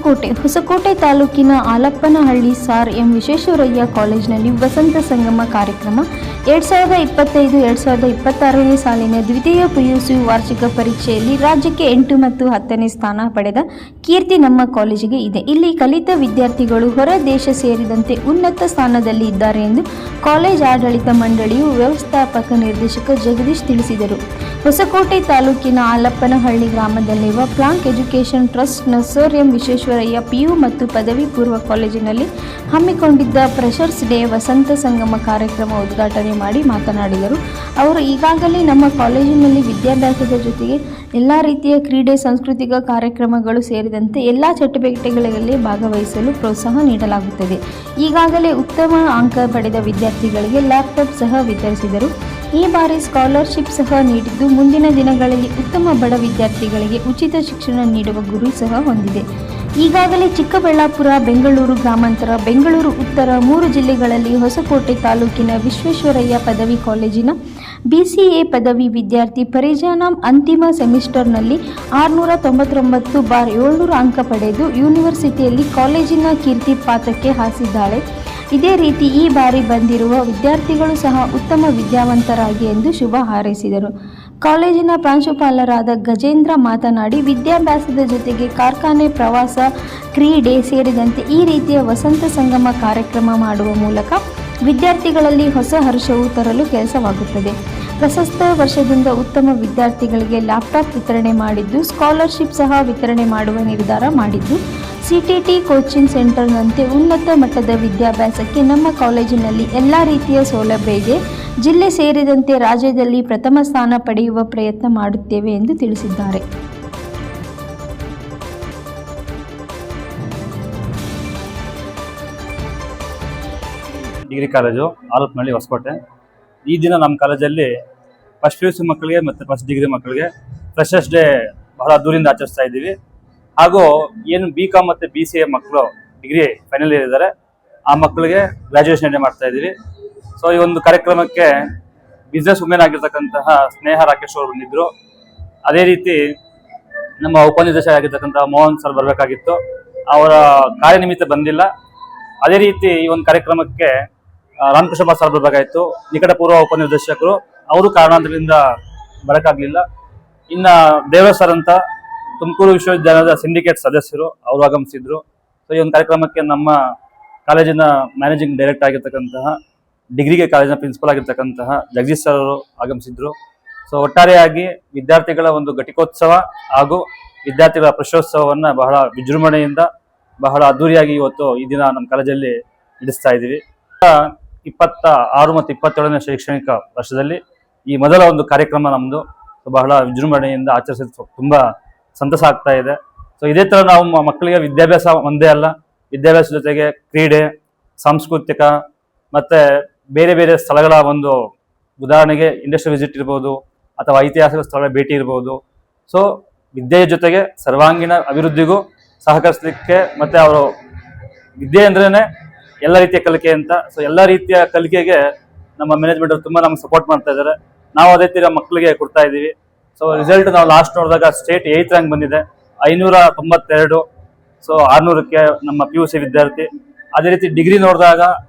ಹೊಸಕೋಟೆ ತಾಲೂಕಿನ ಆಲಪ್ಪನಹಳ್ಳಿ sir M Visvesvaraya ಕಾಲೇಜಿನಲ್ಲಿ ವಸಂತ ಸಂಗಮ ಕಾರ್ಯಕ್ರಮ 2025-2026ನೇ ಸಾಲಿನ ದ್ವಿತೀಯ ಪಿಯುಸಿ ವಾರ್ಷಿಕ ಪರೀಕ್ಷೆಯಲ್ಲಿ ರಾಜ್ಯಕ್ಕೆ 8 ಮತ್ತು 10ನೇ ಸ್ಥಾನ ಪಡೆದ ಕೀರ್ತಿ ನಮ್ಮ ಕಾಲೇಜಿಗೆ ಇದೆ. ಇಲ್ಲಿ ಕಲಿತ ವಿದ್ಯಾರ್ಥಿಗಳು ಹೊರ ದೇಶ ಸೇರಿದಂತೆ ಉನ್ನತ ಸ್ಥಾನದಲ್ಲಿ ಇದ್ದಾರೆ ಎಂದು ಕಾಲೇಜ್ ಆಡಳಿತ ಮಂಡಳಿಯು ವ್ಯವಸ್ಥಾಪಕ ನಿರ್ದೇಶಕ ಜಗದೀಶ್ ತಿಳಿಸಿದರು. ಹೊಸಕೋಟೆ ತಾಲೂಕಿನ ಆಲಪ್ಪನಹಳ್ಳಿ ಗ್ರಾಮದಲ್ಲಿರುವ ಪ್ಲಾಂಕ್ ಎಜುಕೇಷನ್ ಟ್ರಸ್ಟ್ನ ಸರ್ ಎಂ ವಿಶ್ವೇಶ್ವರಯ್ಯ ಪಿಯು ಮತ್ತು ಪದವಿ ಪೂರ್ವ ಕಾಲೇಜಿನಲ್ಲಿ ಹಮ್ಮಿಕೊಂಡಿದ್ದ ಫ್ರೆಷರ್ಸ್ ಡೇ ವಸಂತ ಸಂಗಮ ಕಾರ್ಯಕ್ರಮ ಉದ್ಘಾಟನೆ ಮಾಡಿ ಮಾತನಾಡಿದರು. ಅವರು ಈಗಾಗಲೇ ನಮ್ಮ ಕಾಲೇಜಿನಲ್ಲಿ ವಿದ್ಯಾಭ್ಯಾಸದ ಜೊತೆಗೆ ಎಲ್ಲ ರೀತಿಯ ಕ್ರೀಡೆ, ಸಾಂಸ್ಕೃತಿಕ ಕಾರ್ಯಕ್ರಮಗಳು ಸೇರಿದಂತೆ ಎಲ್ಲ ಚಟುವಟಿಕೆಗಳಲ್ಲಿ ಭಾಗವಹಿಸಲು ಪ್ರೋತ್ಸಾಹ ನೀಡಲಾಗುತ್ತದೆ. ಈಗಾಗಲೇ ಉತ್ತಮ ಅಂಕ ಪಡೆದ ವಿದ್ಯಾರ್ಥಿಗಳಿಗೆ ಲ್ಯಾಪ್ಟಾಪ್ ಸಹ ವಿತರಿಸಿದರು. ಈ ಬಾರಿ ಸ್ಕಾಲರ್ಶಿಪ್ ಸಹ ನೀಡಿದ್ದು, ಮುಂದಿನ ದಿನಗಳಲ್ಲಿ ಉತ್ತಮ ಬಡ ವಿದ್ಯಾರ್ಥಿಗಳಿಗೆ ಉಚಿತ ಶಿಕ್ಷಣ ನೀಡುವ ಗುರಿ ಸಹ ಹೊಂದಿದೆ. ಈಗಾಗಲೇ ಚಿಕ್ಕಬಳ್ಳಾಪುರ, ಬೆಂಗಳೂರು ಗ್ರಾಮಾಂತರ, ಬೆಂಗಳೂರು ಉತ್ತರ 3 ಜಿಲ್ಲೆಗಳಲ್ಲಿ ಹೊಸಕೋಟೆ ತಾಲೂಕಿನ ವಿಶ್ವೇಶ್ವರಯ್ಯ ಪದವಿ ಕಾಲೇಜಿನ BCA ಪದವಿ ವಿದ್ಯಾರ್ಥಿ ಪರಿಜಾನ ಅಂತಿಮ ಸೆಮಿಸ್ಟರ್ನಲ್ಲಿ 699/700 ಅಂಕ ಪಡೆದು ಯೂನಿವರ್ಸಿಟಿಯಲ್ಲಿ ಕಾಲೇಜಿನ ಕೀರ್ತಿ ಪಾತಕ್ಕೆ ಹಾಸಿದ್ದಾಳೆ. ಇದೇ ರೀತಿ ಈ ಬಾರಿ ಬಂದಿರುವ ವಿದ್ಯಾರ್ಥಿಗಳು ಸಹ ಉತ್ತಮ ವಿದ್ಯಾವಂತರಾಗಿ ಎಂದು ಶುಭ ಹಾರೈಸಿದರು. ಕಾಲೇಜಿನ ಪ್ರಾಂಶುಪಾಲರಾದ ಗಜೇಂದ್ರ ಮಾತನಾಡಿ, ವಿದ್ಯಾಭ್ಯಾಸದ ಜೊತೆಗೆ ಕಾರ್ಖಾನೆ, ಪ್ರವಾಸ, ಕ್ರೀಡೆ ಸೇರಿದಂತೆ ಈ ರೀತಿಯ ವಸಂತ ಸಂಗಮ ಕಾರ್ಯಕ್ರಮ ಮಾಡುವ ಮೂಲಕ ವಿದ್ಯಾರ್ಥಿಗಳಲ್ಲಿ ಹೊಸ ಹರ್ಷವು ತರಲು ಕೆಲಸವಾಗುತ್ತದೆ. ಪ್ರಸಕ್ತ ವರ್ಷದಿಂದ ಉತ್ತಮ ವಿದ್ಯಾರ್ಥಿಗಳಿಗೆ ಲ್ಯಾಪ್ಟಾಪ್ ವಿತರಣೆ ಮಾಡಿದ್ದು, ಸ್ಕಾಲರ್ಶಿಪ್ ಸಹ ವಿತರಣೆ ಮಾಡುವ ನಿರ್ಧಾರ ಮಾಡಿದ್ದು, CTT ಕೋಚಿಂಗ್ ಸೆಂಟರ್ನಂತೆ ಉನ್ನತ ಮಟ್ಟದ ವಿದ್ಯಾಭ್ಯಾಸಕ್ಕೆ ನಮ್ಮ ಕಾಲೇಜಿನಲ್ಲಿ ಎಲ್ಲ ರೀತಿಯ ಸೌಲಭ್ಯ ಇದೆ. ಜಿಲ್ಲೆ ಸೇರಿದಂತೆ ರಾಜ್ಯದಲ್ಲಿ ಪ್ರಥಮ ಸ್ಥಾನ ಪಡೆಯುವ ಪ್ರಯತ್ನ ಮಾಡುತ್ತೇವೆ ಎಂದು ತಿಳಿಸಿದ್ದಾರೆ. Degree college Alappanahalli Hosakote. ಈ ದಿನ ನಮ್ಮ ಕಾಲೇಜಲ್ಲಿ ಫಸ್ಟ್ PUC ಮಕ್ಕಳಿಗೆ ಮತ್ತು ಫಸ್ಟ್ ಡಿಗ್ರಿ ಮಕ್ಕಳಿಗೆ ಫ್ರೆಷರ್ಸ್ ಡೇ ಬಹಳ ದೂರಿಂದ ಆಚರಿಸ್ತಾ ಇದ್ದೀವಿ. ಹಾಗೂ ಏನು BCom ಮತ್ತು BCA ಮಕ್ಕಳು ಡಿಗ್ರಿ ಫೈನಲ್ ಇಯರ್ ಇದ್ದಾರೆ, ಆ ಮಕ್ಕಳಿಗೆ ಗ್ರ್ಯಾಜುಯೇಷನ್ ಡೇ ಮಾಡ್ತಾ ಇದ್ದೀವಿ. ಸೊ ಈ ಒಂದು ಕಾರ್ಯಕ್ರಮಕ್ಕೆ ಬಿಸ್ನೆಸ್ ವುಮೆನ್ ಆಗಿರ್ತಕ್ಕಂತಹ ಸ್ನೇಹ ರಾಕೇಶ್ ಅವರು ಬಂದಿದ್ದರು. ಅದೇ ರೀತಿ ನಮ್ಮ ಉಪನಿರ್ದೇಶಕ ಆಗಿರ್ತಕ್ಕಂತಹ ಮೋಹನ್ ಸರ್ ಬರಬೇಕಾಗಿತ್ತು, ಅವರ ಕಾರ್ಯನಿಮಿತ್ತ ಬಂದಿಲ್ಲ. ಅದೇ ರೀತಿ ಈ ಒಂದು ಕಾರ್ಯಕ್ರಮಕ್ಕೆ ರಾಮಕೃಷ್ಣ ಸರ್ ಬರಬೇಕಾಗಿತ್ತು, ನಿಕಟಪೂರ್ವ ಉಪನಿರ್ದೇಶಕರು, ಅವರು ಕಾರಣಾಂತರದಿಂದ ಬರೋಕ್ಕಾಗಲಿಲ್ಲ. ಇನ್ನು ದೇವರಾಜ್ ಸರ್ ಅಂತ ತುಮಕೂರು ವಿಶ್ವವಿದ್ಯಾಲಯದ ಸಿಂಡಿಕೇಟ್ ಸದಸ್ಯರು, ಅವರು ಆಗಮಿಸಿದ್ರು. ಸೊ ಈ ಒಂದು ಕಾರ್ಯಕ್ರಮಕ್ಕೆ ನಮ್ಮ ಕಾಲೇಜಿನ ಮ್ಯಾನೇಜಿಂಗ್ ಡೈರೆಕ್ಟರ್ ಆಗಿರ್ತಕ್ಕಂತಹ, ಡಿಗ್ರಿಗೆ ಕಾಲೇಜಿನ ಪ್ರಿನ್ಸಿಪಲ್ ಆಗಿರ್ತಕ್ಕಂತಹ ಜಗದೀಶ್ ಸರ್ ಅವರು ಆಗಮಿಸಿದ್ರು. ಸೊ ಒಟ್ಟಾರೆಯಾಗಿ ವಿದ್ಯಾರ್ಥಿಗಳ ಒಂದು ಘಟಿಕೋತ್ಸವ ಹಾಗೂ ವಿದ್ಯಾರ್ಥಿಗಳ ಪ್ರಶೋತ್ಸವವನ್ನು ಬಹಳ ವಿಜೃಂಭಣೆಯಿಂದ, ಬಹಳ ಅದ್ದೂರಿಯಾಗಿ ಇವತ್ತು ಈ ದಿನ ನಮ್ಮ ಕಾಲೇಜಲ್ಲಿ ನಡೆಸ್ತಾ ಇದ್ದೀವಿ. 26 ಮತ್ತು 27ನೇ ಶೈಕ್ಷಣಿಕ ವರ್ಷದಲ್ಲಿ ಈ ಮೊದಲ ಒಂದು ಕಾರ್ಯಕ್ರಮ ನಮ್ಮದು ಬಹಳ ವಿಜೃಂಭಣೆಯಿಂದ ಆಚರಿಸೋದು ತುಂಬ ಸಂತಸ ಆಗ್ತಾ ಇದೆ. ಸೊ ಇದೇ ಥರ ನಾವು ಮಕ್ಕಳಿಗೆ ವಿದ್ಯಾಭ್ಯಾಸ ಒಂದೇ ಅಲ್ಲ, ವಿದ್ಯಾಭ್ಯಾಸ ಜೊತೆಗೆ ಕ್ರೀಡೆ, ಸಾಂಸ್ಕೃತಿಕ ಮತ್ತು ಬೇರೆ ಬೇರೆ ಸ್ಥಳಗಳ ಒಂದು, ಉದಾಹರಣೆಗೆ ಇಂಡಸ್ಟ್ರಿ ವಿಸಿಟ್ ಇರ್ಬೋದು ಅಥವಾ ಐತಿಹಾಸಿಕ ಸ್ಥಳಗಳ ಭೇಟಿ ಇರ್ಬೋದು. ಸೊ ವಿದ್ಯೆಯ ಜೊತೆಗೆ ಸರ್ವಾಂಗೀಣ ಅಭಿವೃದ್ಧಿಗೂ ಸಹಕರಿಸಲಿಕ್ಕೆ, ಮತ್ತು ಅವರು ವಿದ್ಯೆ ಅಂದ್ರೇ ಎಲ್ಲ ರೀತಿಯ ಕಲಿಕೆ ಅಂತ. ಸೊ ಎಲ್ಲ ರೀತಿಯ ಕಲಿಕೆಗೆ ನಮ್ಮ ಮ್ಯಾನೇಜ್ಮೆಂಟ್ ತುಂಬ ನಮ್ಗೆ ಸಪೋರ್ಟ್ ಮಾಡ್ತಾ ಇದ್ದಾರೆ. ನಾವು ಅದೇ ತೀರ ಮಕ್ಕಳಿಗೆ ಕೊಡ್ತಾ ಇದ್ದೀವಿ. ಸೊ ರಿಸಲ್ಟ್ ನಾವು ಲಾಸ್ಟ್ ನೋಡಿದಾಗ ಸ್ಟೇಟ್ 8th ರ್ಯಾಂಕ್ ಬಂದಿದೆ, 592. ಸೊ 600ಕ್ಕೆ ನಮ್ಮ PUC ವಿದ್ಯಾರ್ಥಿ. ಅದೇ ರೀತಿ ಡಿಗ್ರಿ ನೋಡಿದಾಗ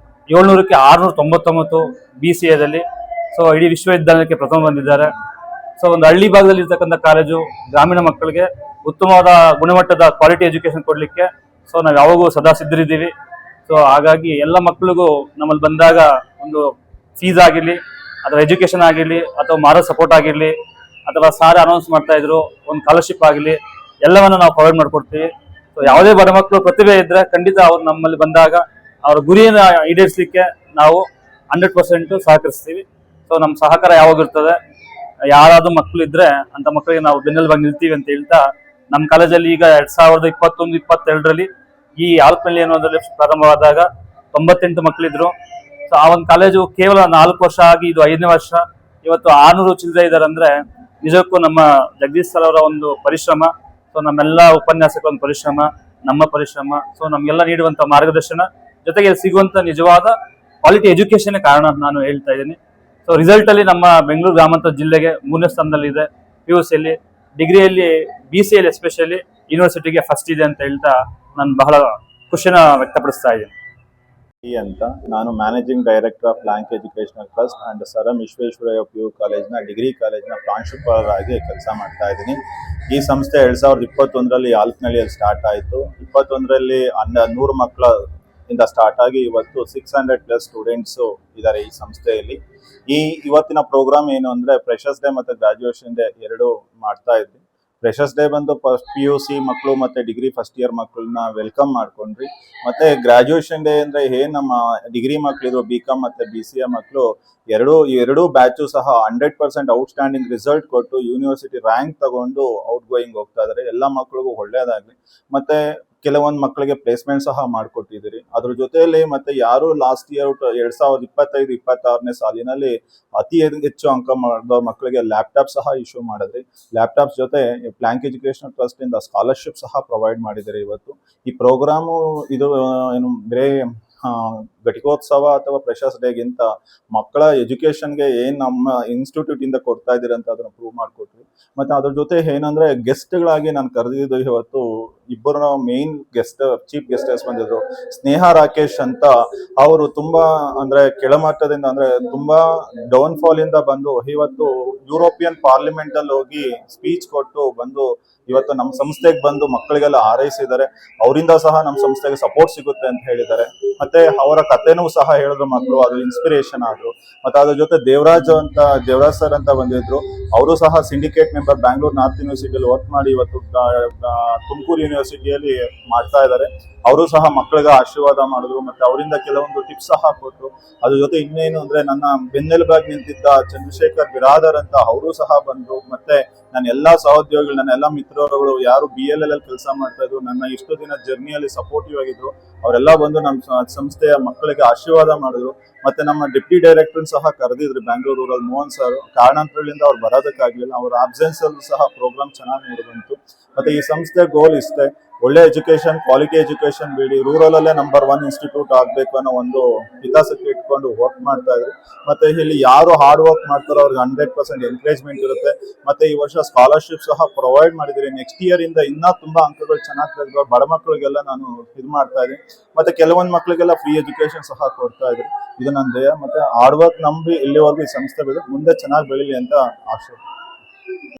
700ಕ್ಕೆ 699 BCAದಲ್ಲಿ. ಸೊ ಇಡೀ ವಿಶ್ವವಿದ್ಯಾಲಯಕ್ಕೆ ಪ್ರಥಮ ಬಂದಿದ್ದಾರೆ. ಸೊ ಒಂದು ಹಳ್ಳಿ ಭಾಗದಲ್ಲಿ ಇರ್ತಕ್ಕಂಥ ಕಾಲೇಜು ಗ್ರಾಮೀಣ ಮಕ್ಕಳಿಗೆ ಉತ್ತಮವಾದ ಗುಣಮಟ್ಟದ ಕ್ವಾಲಿಟಿ ಎಜುಕೇಶನ್ ಕೊಡಲಿಕ್ಕೆ ಸೊ ನಾವು ಯಾವಾಗೂ ಸದಾ ಸಿದ್ಧರಿದ್ದೀವಿ. ಸೊ ಹಾಗಾಗಿ ಎಲ್ಲ ಮಕ್ಕಳಿಗೂ ನಮ್ಮಲ್ಲಿ ಬಂದಾಗ ಒಂದು ಫೀಸ್ ಆಗಿರಲಿ, ಅಥವಾ ಎಜುಕೇಷನ್ ಆಗಿರಲಿ, ಅಥವಾ ಮಾರಲ್ ಸಪೋರ್ಟ್ ಆಗಿರಲಿ, ಅಥವಾ ಸಾರ್ ಅನೌನ್ಸ್ ಮಾಡ್ತಾ ಇದ್ರು ಒಂದು ಸ್ಕಾಲರ್ಶಿಪ್ ಆಗಲಿ, ಎಲ್ಲವನ್ನು ನಾವು ಪ್ರೊವೈಡ್ ಮಾಡಿಕೊಡ್ತೀವಿ. ಸೊ ಯಾವುದೇ ಬಡ ಮಕ್ಕಳು ಪ್ರತಿಭೆ ಇದ್ದರೆ ಖಂಡಿತ ಅವ್ರು ನಮ್ಮಲ್ಲಿ ಬಂದಾಗ ಅವರ ಗುರಿಯನ್ನು ಈಡೇರಿಸಲಿಕ್ಕೆ ನಾವು 100% ಸಹಕರಿಸ್ತೀವಿ. ಸೊ ನಮ್ಮ ಸಹಕಾರ ಯಾವಾಗಿರ್ತದೆ, ಯಾರಾದರೂ ಮಕ್ಕಳು ಇದ್ದರೆ ಅಂಥ ಮಕ್ಕಳಿಗೆ ನಾವು ಬೆನ್ನೆಲುಬಾಗಿ ನಿಲ್ತೀವಿ ಅಂತ ಹೇಳ್ತಾ, ನಮ್ಮ ಕಾಲೇಜಲ್ಲಿ ಈಗ 2021-22ರಲ್ಲಿ ಈ ಆಲಪ್ಪನಹಳ್ಳಿ ಅನ್ನೋದ್ರಲ್ಲಿ ಪ್ರಾರಂಭವಾದಾಗ 98 ಮಕ್ಕಳಿದ್ರು. ಸೊ ಆ ಒಂದು ಕಾಲೇಜು ಕೇವಲ 4 ವರ್ಷ ಆಗಿ ಇದು 5ನೇ ವರ್ಷ. ಇವತ್ತು 600 ಚಿಲ್ಲರೆ ಇದ್ದಾರೆ ಅಂದರೆ ನಿಜಕ್ಕೂ ನಮ್ಮ ಜಗದೀಶ್ ಸರ್ ಅವರ ಒಂದು ಪರಿಶ್ರಮ, ಸೊ ನಮ್ಮೆಲ್ಲ ಉಪನ್ಯಾಸಕರ ಒಂದು ಪರಿಶ್ರಮ, ನಮ್ಮ ಪರಿಶ್ರಮ, ಸೊ ನಮಗೆಲ್ಲ ನೀಡುವಂಥ ಮಾರ್ಗದರ್ಶನ ಜೊತೆಗೆ ಸಿಗುವಂಥ ನಿಜವಾದ ಕ್ವಾಲಿಟಿ ಎಜುಕೇಷನ್ ಕಾರಣ ಅಂತ ನಾನು ಹೇಳ್ತಾ ಇದ್ದೀನಿ. ಸೊ ರಿಸಲ್ಟಲ್ಲಿ ನಮ್ಮ ಬೆಂಗಳೂರು ಗ್ರಾಮಾಂತರ ಜಿಲ್ಲೆಗೆ 3ನೇ ಸ್ಥಾನದಲ್ಲಿದೆ. PUCಯಲ್ಲಿ, ಡಿಗ್ರಿಯಲ್ಲಿ BCAಯಲ್ಲಿ ಎಸ್ಪೆಷಲಿ ಯೂನಿವರ್ಸಿಟಿಗೆ ಫಸ್ಟ್ ಇದೆ ಅಂತ ಹೇಳ್ತಾ ನಾನು ಬಹಳ ಖುಷಿನ ವ್ಯಕ್ತಪಡಿಸ್ತಾ ಇದ್ದೀನಿ. ಅಂತ ನಾನು managing director of Lank educational trust and sir M Visvesvaraya PU ಕಾಲೇಜ್ನ ಡಿಗ್ರಿ ಕಾಲೇಜ್ನ ಪ್ರಾಂಶುಪಾಲರಾಗಿ ಕೆಲಸ ಮಾಡ್ತಾ ಇದ್ದೀನಿ. ಈ ಸಂಸ್ಥೆ 2021ರಲ್ಲಿ ಆಲ್ಕನಹಳ್ಳಿಯಲ್ಲಿ ಸ್ಟಾರ್ಟ್ ಆಯಿತು. 21ರಲ್ಲಿ 100 ಮಕ್ಕಳ ಇಂದ ಸ್ಟಾರ್ಟ್ ಆಗಿ ಇವತ್ತು 600+ ಸ್ಟೂಡೆಂಟ್ಸು ಇದ್ದಾರೆ ಈ ಸಂಸ್ಥೆಯಲ್ಲಿ. ಇವತ್ತಿನ ಪ್ರೋಗ್ರಾಮ್ ಏನು ಅಂದರೆ ಫ್ರೆಷರ್ಸ್ ಡೇ ಮತ್ತು ಗ್ರಾಜ್ಯುಯೇಷನ್ ಡೇ ಎರಡೂ ಮಾಡ್ತಾ ಇದ್ವಿ. ಫ್ರೆಷರ್ಸ್ ಡೇ ಬಂದು PUC ಮಕ್ಕಳು ಮತ್ತು ಡಿಗ್ರಿ ಫಸ್ಟ್ ಇಯರ್ ಮಕ್ಕಳನ್ನ ವೆಲ್ಕಮ್ ಮಾಡ್ಕೊಂಡ್ರಿ. ಮತ್ತು ಗ್ರಾಜ್ಯುಯೇಷನ್ ಡೇ ಅಂದರೆ ಏನು ನಮ್ಮ ಡಿಗ್ರಿ ಮಕ್ಕಳಿದ್ರು BCom ಮತ್ತು BCA ಮಕ್ಕಳು ಎರಡೂ ಬ್ಯಾಚು ಸಹ 100% ಔಟ್ಸ್ಟ್ಯಾಂಡಿಂಗ್ ರಿಸಲ್ಟ್ ಕೊಟ್ಟು ಯೂನಿವರ್ಸಿಟಿ ರ್ಯಾಂಕ್ ತಗೊಂಡು ಔಟ್ ಗೋಯಿಂಗ್ ಹೋಗ್ತಾ ಇದ್ದಾರೆ. ಎಲ್ಲ ಮಕ್ಕಳಿಗೂ ಒಳ್ಳೆಯದಾಗಲಿ. ಮತ್ತು ಕೆಲವೊಂದು ಮಕ್ಕಳಿಗೆ ಪ್ಲೇಸ್ಮೆಂಟ್ ಸಹ ಮಾಡಿಕೊಟ್ಟಿದ್ದೀರಿ. ಅದ್ರ ಜೊತೆಯಲ್ಲಿ ಮತ್ತೆ ಯಾರು ಲಾಸ್ಟ್ ಇಯರ್ 2025-26ನೇ ಸಾಲಿನಲ್ಲಿ ಅತಿ ಹೆಚ್ಚು ಅಂಕ ಮಾಡಿದ ಮಕ್ಕಳಿಗೆ ಲ್ಯಾಪ್ಟಾಪ್ ಸಹ ಇಶ್ಯೂ ಮಾಡಿದ್ರಿ. ಲ್ಯಾಪ್ಟಾಪ್ಸ್ ಜೊತೆ ಲ್ಯಾಂಕ್ ಎಜುಕೇಶನಲ್ ಟ್ರಸ್ಟ್ ಇಂದ ಸ್ಕಾಲರ್ಶಿಪ್ ಸಹ ಪ್ರೊವೈಡ್ ಮಾಡಿದ್ದಾರೆ. ಇವತ್ತು ಈ ಪ್ರೋಗ್ರಾಮು ಇದು ಏನು ಬೇರೆ ಘಟಿಕೋತ್ಸವ ಅಥವಾ ಫ್ರೆಷರ್ಸ್ ಡೇಗಿಂತ ಮಕ್ಕಳ ಎಜುಕೇಶನ್ಗೆ ಏನು ನಮ್ಮ ಇನ್ಸ್ಟಿಟ್ಯೂಟ್ ಇಂದ ಕೊಡ್ತಾ ಇದ್ದೀರಿ ಅಂತ ಅದನ್ನು ಪ್ರೂವ್ ಮಾಡಿಕೊಟ್ರಿ. ಮತ್ತು ಅದ್ರ ಜೊತೆ ಏನಂದ್ರೆ ಗೆಸ್ಟ್ಗಳಾಗಿ ನಾನು ಕರೆದಿದ್ದು ಇವತ್ತು ಇಬ್ಬರು ಮೇನ್ ಚೀಫ್ ಗೆಸ್ಟರ್ಸ್ ಬಂದಿದ್ರು. ಸ್ನೇಹ ರಾಕೇಶ್ ಅಂತ, ಅವರು ತುಂಬಾ ಅಂದ್ರೆ ಕೆಳಮಟ್ಟದಿಂದ ಅಂದ್ರೆ ತುಂಬಾ ಡೌನ್ಫಾಲ್ ಇಂದ ಬಂದು ಇವತ್ತು ಯುರೋಪಿಯನ್ ಪಾರ್ಲಿಮೆಂಟ್ ಅಲ್ಲಿ ಹೋಗಿ ಸ್ಪೀಚ್ ಕೊಟ್ಟು ಬಂದು ಇವತ್ತು ನಮ್ಮ ಸಂಸ್ಥೆಗೆ ಬಂದು ಮಕ್ಕಳಿಗೆಲ್ಲ ಹಾರೈಸಿದ್ದಾರೆ. ಅವರಿಂದ ಸಹ ನಮ್ಮ ಸಂಸ್ಥೆಗೆ ಸಪೋರ್ಟ್ ಸಿಗುತ್ತೆ ಅಂತ ಹೇಳಿದ್ದಾರೆ. ಮತ್ತೆ ಅವರ ಕಥೆನೂ ಸಹ ಹೇಳಿದ್ರು ಮಕ್ಕಳು, ಅದು ಇನ್ಸ್ಪಿರೇಷನ್ ಆದ್ರು. ಮತ್ತೆ ಅದ್ರ ಜೊತೆ ದೇವರಾಜ್ ಸರ್ ಅಂತ ಬಂದಿದ್ರು. ಅವರು ಸಹ ಸಿಂಡಿಕೇಟ್ ಮೆಂಬರ್ ಬ್ಯಾಂಗ್ಳೂರ್ ನಾರ್ತ್ ಯೂನಿವರ್ಸಿಟಿಯಲ್ಲಿ ವರ್ಕ್ ಮಾಡಿ ಇವತ್ತು ತುಮಕೂರು ಯೂನಿವರ್ಸಿಟಿಯಲ್ಲಿ ಮಾಡ್ತಾ ಇದ್ದಾರೆ. ಅವರು ಸಹ ಮಕ್ಕಳಿಗೆ ಆಶೀರ್ವಾದ ಮಾಡಿದ್ರು. ಮತ್ತೆ ಅವರಿಂದ ಕೆಲವೊಂದು ಟಿಪ್ಸ್ ಸಹ ಕೊಟ್ಟರು. ಅದ್ರ ಜೊತೆ ಇನ್ನೇನು ಅಂದ್ರೆ ನನ್ನ ಬೆನ್ನೆಲುಬಾಗಿ ನಿಂತಿದ್ದ ಚಂದ್ರಶೇಖರ್ ಬಿರಾದರ್ ಅಂತ ಅವರು ಸಹ ಬಂದ್ರು. ಮತ್ತೆ ನನ್ನ ಎಲ್ಲಾ ಸಹೋದ್ಯೋಗಿಗಳು, ನನ್ನ ಎಲ್ಲಾ ಮಿತ್ರರುಗಳು ಯಾರು BLL ಕೆಲಸ ಮಾಡ್ತಾ ಇದ್ರು, ನನ್ನ ಇಷ್ಟು ದಿನ ಜರ್ನಿಯಲ್ಲಿ ಸಪೋರ್ಟಿವ್ ಆಗಿದ್ರು, ಅವರೆಲ್ಲ ಬಂದು ನಮ್ಮ ಸಂಸ್ಥೆಯ ಮಕ್ಕಳಿಗೆ ಆಶೀರ್ವಾದ ಮಾಡಿದ್ರು. ಮತ್ತೆ ನಮ್ಮ ಡೆಪ್ಟಿ ಡೈರೆಕ್ಟರ್ ಸಹ ಕರೆದಿದ್ರು ಬ್ಯಾಂಗ್ಳೂರ್ ರೂರಲ್ ಮೋಹನ್ ಸರ್. ಕಾರಣಾಂತರಗಳಿಂದ ಅವ್ರು ಬರೋದಕ್ಕಾಗ್ಲಿಲ್ಲ. ಅವ್ರ ಆಬ್ಸೆನ್ಸ್ ಅಲ್ಲೂ ಸಹ ಪ್ರೋಗ್ರಾಮ್ ಚೆನ್ನಾಗಿ ನಡೆದಂತು. ಮತ್ತೆ ಈ ಸಂಸ್ಥೆ ಗೋಲ್ ಇಷ್ಟೇ, ಒಳ್ಳೆ ಎಜುಕೇಶನ್, ಕ್ವಾಲಿಟಿ ಎಜುಕೇಶನ್ ಬೇಡಿ, ರೂರಲ್ ಅಲ್ಲೇ ನಂಬರ್ 1 ಇನ್ಸ್ಟಿಟ್ಯೂಟ್ ಆಗ್ಬೇಕು ಅನ್ನೋ ಒಂದು ಹಿತಾಸಕ್ತಿ ಇಟ್ಕೊಂಡು ವರ್ಕ್ ಮಾಡ್ತಾ ಇದ್ರು. ಮತ್ತೆ ಇಲ್ಲಿ ಯಾರು ಹಾರ್ಡ್ ವರ್ಕ್ ಮಾಡ್ತಾರೋ ಅವ್ರಿಗೆ 100% ಎನ್ಕರೇಜ್ಮೆಂಟ್ ಇರುತ್ತೆ. ಮತ್ತೆ ಈ ವರ್ಷ ಸ್ಕಾಲರ್ಶಿಪ್ ಸಹ ಪ್ರೊವೈಡ್ ಮಾಡಿದ್ದೀನಿ. ನೆಕ್ಸ್ಟ್ ಇಯರ್ ಇಂದ ಇನ್ನೂ ತುಂಬಾ ಅಂಕಗಳು ಚೆನ್ನಾಗಿ ತೆಗೆದು ಬಡ ಮಕ್ಕಳಿಗೆಲ್ಲ ನಾನು ಇದು ಮಾಡ್ತಾ ಇದ್ದೀನಿ. ಮತ್ತೆ ಕೆಲವೊಂದು ಮಕ್ಕಳಿಗೆಲ್ಲ ಫ್ರೀ ಎಜುಕೇಶನ್ ಸಹ ಕೊಡ್ತಾ ಇದ್ದೀನಿ. ಇದು ನನ್ನ ಧ್ಯೇಯ. ಮತ್ತೆ ಹಾರ್ಡ್ ವರ್ಕ್ ನಂಬಿ ಇಲ್ಲಿವರೆಗೂ ಈ ಸಂಸ್ಥೆ ಮುಂದೆ ಚೆನ್ನಾಗಿ ಬೆಳೀಲಿ ಅಂತ ಆಶೆ.